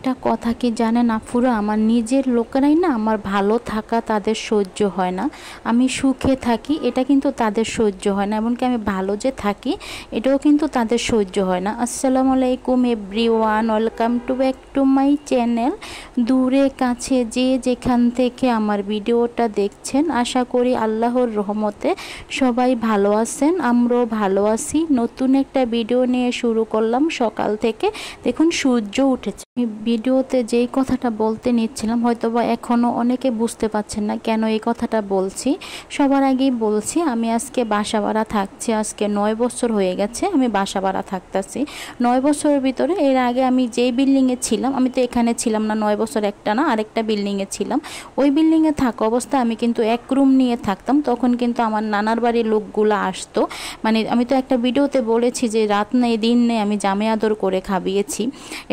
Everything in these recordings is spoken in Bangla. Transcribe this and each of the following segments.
একটা কথা কি জানেন আফুরা, আমার নিজের লোকেরাই না আমার ভালো থাকা তাদের সহ্য হয় না। আমি সুখে থাকি এটা কিন্তু তাদের সহ্য হয় না, এমনকি আমি ভালো যে থাকি এটাও কিন্তু তাদের সহ্য হয় না। আসসালামু আলাইকুম everyone, welcome to back to my channel. দূরে কাছে যে যেখান থেকে আমার ভিডিওটা দেখছেন, আশা করি আল্লাহর রহমতে সবাই ভালো আছেন, আমরাও ভালো আছি। নতুন একটা ভিডিও নিয়ে শুরু করলাম সকাল থেকে। দেখুন সূর্য উঠেছে। ভিডিওতে যেই কথাটা বলতে নিচ্ছিলাম হয়তোবা এখনও অনেকে বুঝতে পারছেন না কেন এই কথাটা বলছি। সবার আগেই বলছি, আমি আজকে বাসা ভাড়া থাকছি। আজকে 9 বছর হয়ে গেছে আমি বাসা ভাড়া থাকতেছি। 9 বছরের ভিতরে এর আগে আমি যেই বিল্ডিংয়ে ছিলাম, আমি তো এখানে ছিলাম না 9 বছর, একটা না আরেকটা বিল্ডিংয়ে ছিলাম। ওই বিল্ডিংয়ে থাকা অবস্থায় আমি কিন্তু এক রুম নিয়ে থাকতাম। তখন কিন্তু আমার নানার বাড়ির লোকগুলো আসতো। মানে আমি তো একটা ভিডিওতে বলেছি যে রাত নেই দিন নেই আমি জামে আদর করে খাবিয়েছি।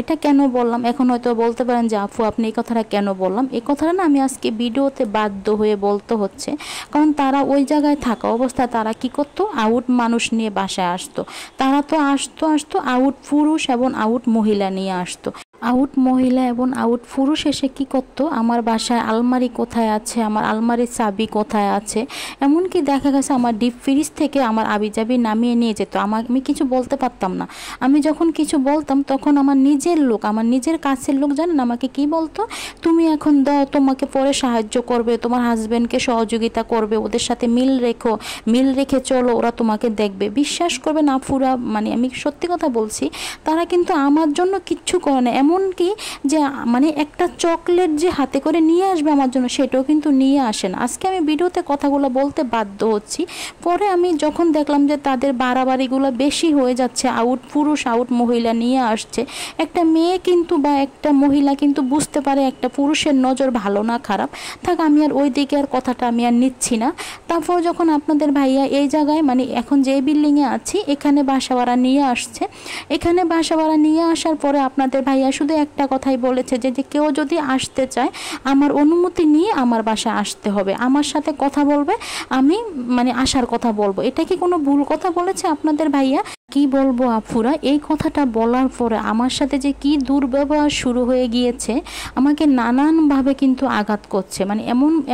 এটা কেন বললাম এখন হয়তো বলতে পারেন যে আপু আপনি এই কথাটা কেন বললাম। এই কথাটা না আমি আজকে ভিডিওতে বাধ্য হয়ে বলতে হচ্ছে, কারণ তারা ওই জায়গায় থাকা অবস্থায় তারা কি করতো, আউট মানুষ নিয়ে বাসায় আসতো। তারা তো আসতো আউট পুরুষ এবং আউট মহিলা নিয়ে আসতো। আউট মহিলা এবং আউট পুরুষ এসে কি করতো, আমার বাসায় আলমারি কোথায় আছে, আমার আলমারির চাবি কোথায় আছে, এমনকি দেখা গেছে আমার ডিপ ফ্রিজ থেকে আমার আবিজাবি নামিয়ে নিয়ে যেত। আমি কিছু বলতে পারতাম না। আমি যখন কিছু বলতাম তখন আমার নিজের লোক, আমার নিজের কাছের লোক জানেন আমাকে কি বলতো, তুমি এখন দাও, তোমাকে পরে সাহায্য করবে, তোমার হাজব্যান্ডকে সহযোগিতা করবে, ওদের সাথে মিল রেখে চলো, ওরা তোমাকে দেখবে। বিশ্বাস করবে না পুরা, মানে আমি সত্যি কথা বলছি, তারা কিন্তু আমার জন্য কিচ্ছু করে না। এমনকি যে মানে একটা চকলেট যে হাতে করে নিয়ে আসবে আমার জন্য, সেটাও কিন্তু নিয়ে আসে না। আজকে আমি ভিডিওতে কথাগুলো বলতে বাধ্য হচ্ছি। পরে আমি যখন দেখলাম যে তাদের বাড়াবাড়িগুলো বেশি হয়ে যাচ্ছে, আউট পুরুষ আউট মহিলা নিয়ে আসছে, একটা মেয়ে কিন্তু বা একটা মহিলা কিন্তু বুঝতে পারে একটা পুরুষের নজর ভালো না খারাপ। থাক, আমি আর ওই দিকে আর কথাটা আমি আর নিচ্ছি না। তারপর যখন আপনাদের ভাইয়া এই জায়গায় মানে এখন যে বিল্ডিংয়ে আছি এখানে বাসা ভাড়া নিয়ে আসছে, এখানে বাসা ভাড়া নিয়ে আসার পরে আপনাদের ভাইয়া শুধু একটা কথাই বলেছে যে কেউ যদি আসতে চায় আমার অনুমতি নিয়ে আমার বাসায় আসতে হবে, আমার সাথে কথা বলবে, আমি মানে আসার কথা বলবো। এটা কি কোনো ভুল কথা বলেছে আপনাদের ভাইয়া? কি বলবো আফুরা, এই কথাটা বলার পরে আমার সাথে যে কি দুর্ব্যবহার শুরু হয়ে গিয়েছে, আমাকে নানানভাবে কিন্তু আঘাত করছে। মানে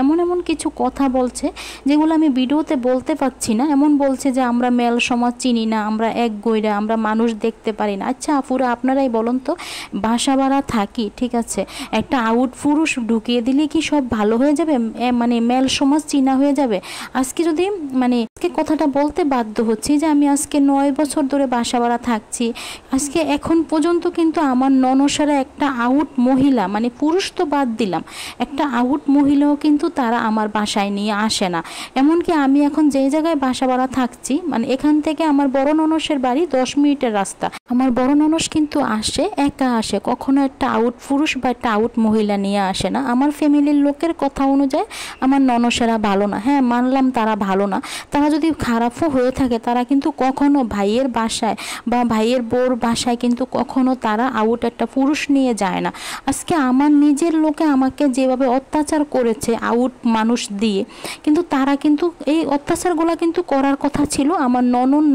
এমন কিছু কথা বলছে যেগুলো আমি ভিডিওতে বলতে পারছি না। এমন বলছে যে আমরা মেল সমাজ চিনি না, আমরা এক গইরা, আমরা মানুষ দেখতে পারি না। আচ্ছা আফুরা আপনারাই বলুন তো, বাসা ভাড়া থাকি ঠিক আছে, একটা আউট পুরুষ ঢুকিয়ে দিলে কি সব ভালো হয়ে যাবে, মানে মেল সমাজ চিনা হয়ে যাবে? আজকে যদি মানে আজকে কথাটা বলতে বাধ্য হচ্ছি যে আমি আজকে 9 বছর ধরে বাসা ভাড়া থাকছি। আজকে এখন পর্যন্ত কিন্তু আমার ননসারা একটা আউট মহিলা, মানে পুরুষ তো বাদ দিলাম, একটা আউট মহিলাও কিন্তু তারা আমার বাসায় নিয়ে আসে না। এমনকি আমি এখন যেই জায়গায় বাসা ভাড়া থাকছি, মানে এখান থেকে আমার বড় ননসের বাড়ি 10 মিনিটের রাস্তা। আমার বড় ননস কিন্তু আসে, একা আসে, কখনো একটা আউট পুরুষ বা একটা আউট মহিলা নিয়ে আসে না। আমার ফ্যামিলির লোকের কথা অনুযায়ী আমার ননসেরা ভালো না। হ্যাঁ মানলাম তারা ভালো না, তারা যদি খারাপও হয়ে থাকে তারা কিন্তু কখনো ভাইয়ের বাসায় বা ভাইয়ের বোর বাসায় কিন্তু কখনো তারা আউট একটা পুরুষ নিয়ে যায় না। আজকে আমার নিজের লোকে আমাকে যেভাবে অত্যাচার করেছে আউট মানুষ দিয়ে, কিন্তু তারা কিন্তু এই অত্যাচারগুলো কিন্তু করার কথা ছিল আমার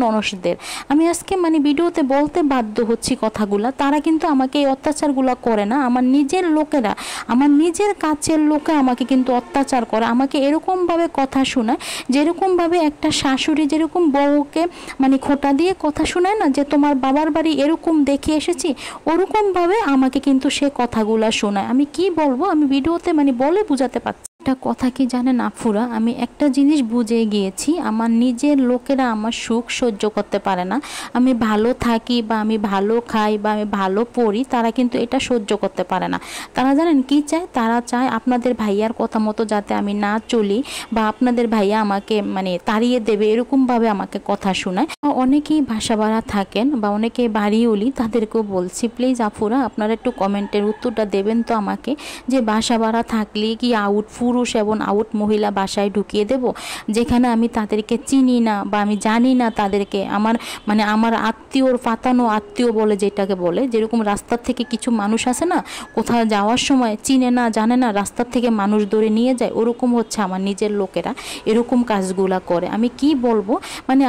ননসদের। আমি আজকে মানে ভিডিওতে বলতে বাধ্য হচ্ছি কথাগুলা, তারা কিন্তু আমাকে এই অত্যাচারগুলো করে না। আমার নিজের লোকেরা, আমার নিজের কাছের লোকে আমাকে কিন্তু অত্যাচার করে, আমাকে এরকমভাবে কথা শোনায় যেরকমভাবে একটা শাশুড়ি যেরকম বউকে মানে খোঁটা দিয়ে কথা শোনায় না, যে তোমার বাবার বাড়ি এরকম দেখে এসেছি, ওরকমভাবে আমাকে কিন্তু সে কথাগুলো শোনায়। আমি কি বলবো, আমি ভিডিওতে মানে বলে বোঝাতে পারছি। একটা কথা কি জানেন আফুরা, আমি একটা জিনিস বুঝে গিয়েছি, আমার নিজের লোকেরা আমার সুখ সহ্য করতে পারে না। আমি ভালো থাকি বা আমি ভালো খাই বা আমি ভালো পড়ি, তারা কিন্তু এটা সহ্য করতে পারে না। তারা জানেন কি চায়, তারা চায় আপনাদের ভাইয়ার কথা মতো যাতে আমি না চলি, বা আপনাদের ভাইয়া আমাকে মানে তাড়িয়ে দেবে এরকমভাবে আমাকে কথা শোনায়। অনেকেই বাসা ভাড়া থাকেন বা অনেকেই বাড়িওলি, তাদেরকেও বলছি প্লিজ আফুরা আপনারা একটু কমেন্টের উত্তরটা দেবেন তো আমাকে, যে বাসা ভাড়া থাকলে কি আউট পুরুষ এবং আউট মহিলা বাসায় ঢুকিয়ে দেব, যেখানে আমি তাদেরকে চিনি না বা আমি জানি না তাদেরকে। আমার আত্মীয়র ফাতানো আত্মীয় বলে যেটাকে বলে, যেরকম রাস্তার থেকে কিছু মানুষ আসে না, কোথাও যাওয়ার সময় চিনে না জানে না, রাস্তার থেকে মানুষ ধরে নিয়ে যায়, ওরকম হচ্ছে আমার নিজের লোকেরা এরকম কাজগুলা করে। আমি কি বলবো,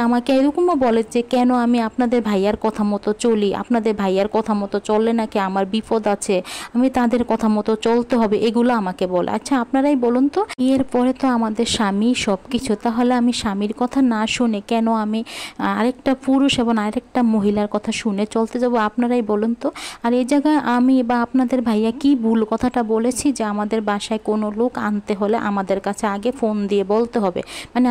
আমাকে এরকমও বলে যে কেন আমি আপনাদের ভাইয়ার কথা মতো চলি, আপনাদের ভাইয়ার কথা মতো চললে নাকি আমার বিপদ আছে, আমি তাদের কথা মতো চলতে হবে, এগুলো আমাকে বলে। আচ্ছা আপনারাই বলুন তো, এর পরে তো আমাদের স্বামী সব কিছু, তাহলে আমি স্বামীর কথা না শুনে কেন আমি আরেকটা পুরুষ এবং আরেকটা মহিলার কথা শুনে চলতে যাব? আপনারাই বলুন তো। আর এই জায়গায় আমি বা আপনাদের ভাইয়া কি ভুল কথাটা বলেছি যে আমাদের বাসায় কোনো লোক আনতে হলে আমাদের কাছে আগে ফোন দিয়ে বলতে হবে,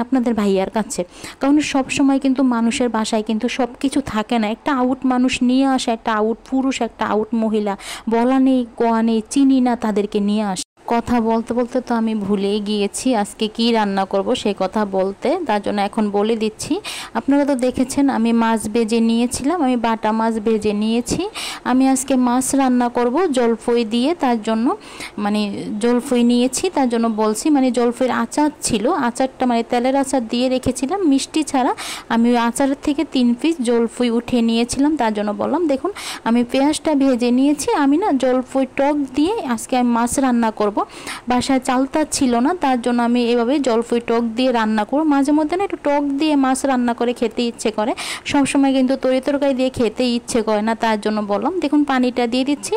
আপনাদের ভাইয়ার কাছে? কারণ সব সময় কিন্তু মানুষের বাসায় কিন্তু সব কিছু থাকে না। একটা আউট মানুষ নিয়ে আসে, একটা আউট পুরুষ, একটা আউট মহিলা, বলা নেই কোয়া নেই, চিনি না তাদেরকে নিয়ে আসে। কথা বলতে বলতে তো আমি ভুলেই গিয়েছি আজকে কি রান্না করব সেই কথা বলতে, তার জন্য এখন বলে দিচ্ছি। আপনারা তো দেখেছেন আমি মাছ ভেজে নিয়েছিলাম, আমি বাটা মাছ ভেজে নিয়েছি। আমি আজকে মাছ রান্না করব জলফই দিয়ে, তার জন্য জলফই নিয়েছি, তার জন্য বলছি জলফইয়ের আচার ছিল, আচারটা তেলের আচার দিয়ে রেখেছিলাম মিষ্টি ছাড়া। আমি ওই আচারের থেকে 3 পিস জলফই উঠিয়ে নিয়েছিলাম, তার জন্য বললাম। দেখুন আমি পেঁয়াজটা ভেজে নিয়েছি, আমি জলফই টক দিয়ে আজকে আমি মাছ রান্না করব। বাসায় চালটা ছিল না, তার জন্য আমি এভাবে জলফই টক দিয়ে রান্না করব। মাঝে মধ্যে একটু টক দিয়ে মাছ রান্না করে খেতে ইচ্ছে করে, সবসময় কিন্তু তরকারি দিয়ে খেতে ইচ্ছে করে না, তার জন্য বললাম। দেখুন পানিটা দিয়ে দিচ্ছি।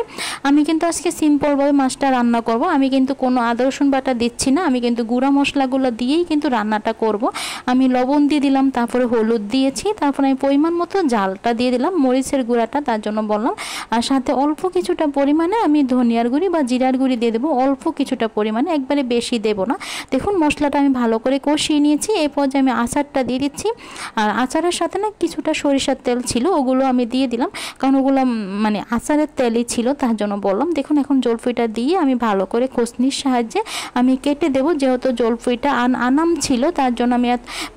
আমি কিন্তু আজকে সিম্পলভাবে মাছটা রান্না করব, আমি কিন্তু কোনো আদা রসুন বাটা দিচ্ছি না, আমি কিন্তু গুঁড়া মশলাগুলো দিয়েই কিন্তু রান্নাটা করব। আমি লবণ দিয়ে দিলাম, তারপরে হলুদ দিয়েছি, তারপরে আমি পরিমাণ মতো ঝালটা দিয়ে দিলাম, মরিচের গুঁড়াটা, তার জন্য বললাম। আর সাথে অল্প কিছুটা পরিমাণে আমি ধনিয়ার গুঁড়ি বা জিরার গুঁড়ি দিয়ে দেবো, অল্প কিছুটা পরিমাণে, একবারে বেশি দেব না। দেখুন মশলাটা আমি ভালো করে কষিয়ে নিয়েছি। এই পর্যায়ে আমি আচারটা দিয়ে দিচ্ছি, আর আচারের সাথে কিছুটা সরিষার তেল ছিল, ওগুলো আমি দিয়ে দিলাম, কারণ ওগুলো আচারের তেলই ছিল, তার জন্য বললাম। দেখুন এখন জলফইটা দিয়ে আমি ভালো করে খোসনির সাহায্যে আমি কেটে দেবো, যেহেতু জলফইটা আনাম ছিল, তার জন্য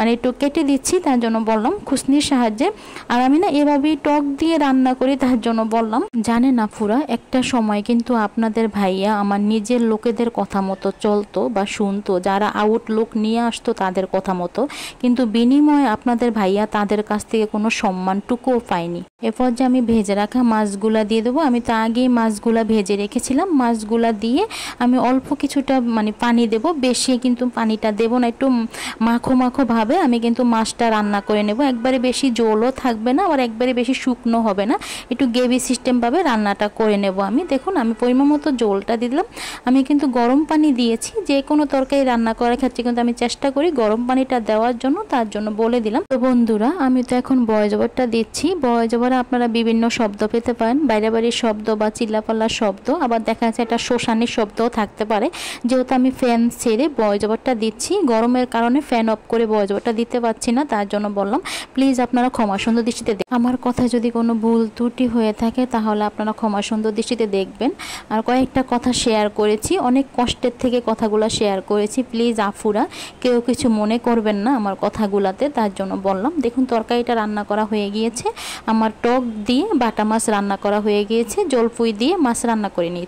আমি একটু কেটে দিচ্ছি, তার জন্য বললাম খুসনির সাহায্যে। আর আমি এভাবেই টক দিয়ে রান্না করি, তার জন্য বললাম। জানেন আফুরা, একটা সময় কিন্তু আপনাদের ভাইয়া আমার নিজের লোকেদের কথা মতো চলতো বা শুনতো, যারা আউট লোক নিয়ে আসতো তাদের কথা মতো, কিন্তু বিনিময়ে আপনাদের ভাইয়া তাদের কাছ থেকে কোনো সম্মানটুকুও পায়নি। এরপর যে আমি ভেজে রাখা মাছগুলা দিয়ে দেবো, আমি তো আগেই মাছগুলা ভেজে রেখেছিলাম, মাছগুলা দিয়ে আমি অল্প কিছুটা পানি দেব, বেশি কিন্তু পানিটা দেব না, একটু মাখো মাখো ভাবে আমি কিন্তু মাছটা রান্না করে নেব। একবারে বেশি জলও থাকবে না, আবার একবারে বেশি শুকনো হবে না, একটু গ্রেভি সিস্টেম ভাবে রান্নাটা করে নেব আমি। দেখুন আমি পরিমাণ মতো জলটা দিলাম, আমি কিন্তু গরম পানি দিয়েছি, যে কোনো তরকারি রান্না করার ক্ষেত্রে কিন্তু আমি চেষ্টা করি গরম পানিটা দেওয়ার জন্য, তার জন্য বলে দিলাম। তো বন্ধুরা আমি তো এখন ভয়েস ওভারটা দিচ্ছি, ভয়েস ওভারে আপনারা বিভিন্ন শব্দ পেতে পারেন, বাইরে বাড়ির শব্দ বা চিল্লাপাল্লার শব্দ, আবার দেখা যাচ্ছে একটা শ্মশানের শব্দও থাকতে পারে, যেহেতু আমি ফ্যান ছেড়ে ভয়েস ওভারটা দিচ্ছি, গরমের কারণে ফ্যান অফ করে ভয়েস ওভারটা দিতে পারছি না, তার জন্য বললাম প্লিজ আপনারা ক্ষমা সুন্দর দৃষ্টিতে আমার কথা যদি কোনো ভুল ত্রুটি হয়ে থাকে তাহলে আপনারা ক্ষমা সুন্দর দৃষ্টিতে দেখবেন। আর কয়েকটা কথা শেয়ার করেছি, অনেক কষ্টের থেকে কথাগুলো শেয়ার করেছি, প্লিজ আফুরা কেউ কিছু মনে করবেন না আমার কথাগুলাতে, তার জন্য বললাম। দেখুন তরকারিটা রান্না করা হয়ে গিয়েছে, আমার টক দিয়ে বাটা মাছ রান্না করা হয়ে গিয়েছে, জলপুই দিয়ে মাছ রান্না করে নিয়েছি।